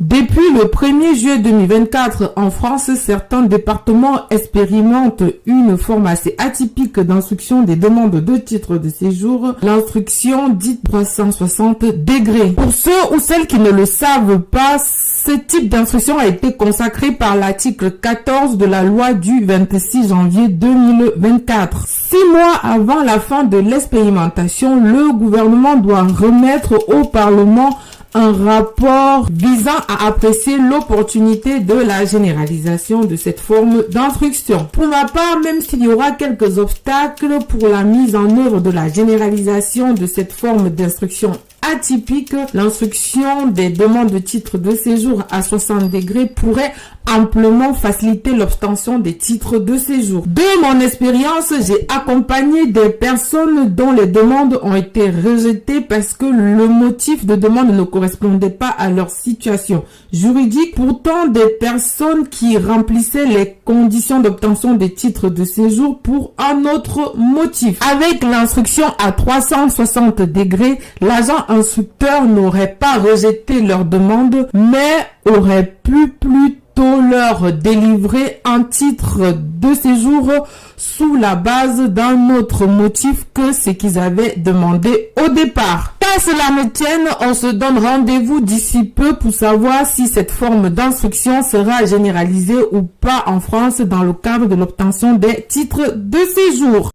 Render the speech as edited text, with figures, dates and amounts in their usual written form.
Depuis le 1er juillet 2024, en France, certains départements expérimentent une forme assez atypique d'instruction des demandes de titres de séjour, l'instruction dite 360 degrés. Pour ceux ou celles qui ne le savent pas, ce type d'instruction a été consacré par l'article 14 de la loi du 26 janvier 2024. 6 mois avant la fin de l'expérimentation, le gouvernement doit remettre au Parlement un rapport visant à apprécier l'opportunité de la généralisation de cette forme d'instruction. Pour ma part, même s'il y aura quelques obstacles pour la mise en œuvre de la généralisation de cette forme d'instruction atypique, l'instruction des demandes de titres de séjour à 60 degrés pourrait amplement faciliter l'obtention des titres de séjour. De mon expérience, j'ai accompagné des personnes dont les demandes ont été rejetées parce que le motif de demande ne correspondait pas à leur situation juridique. Pourtant, des personnes qui remplissaient les conditions d'obtention des titres de séjour pour un autre motif. Avec l'instruction à 360 degrés, l'agent instructeur n'aurait pas rejeté leur demande, mais aurait pu plutôt leur délivrer un titre de séjour sous la base d'un autre motif que ce qu'ils avaient demandé au départ. Qu'à cela me tienne, on se donne rendez-vous d'ici peu pour savoir si cette forme d'instruction sera généralisée ou pas en France dans le cadre de l'obtention des titres de séjour.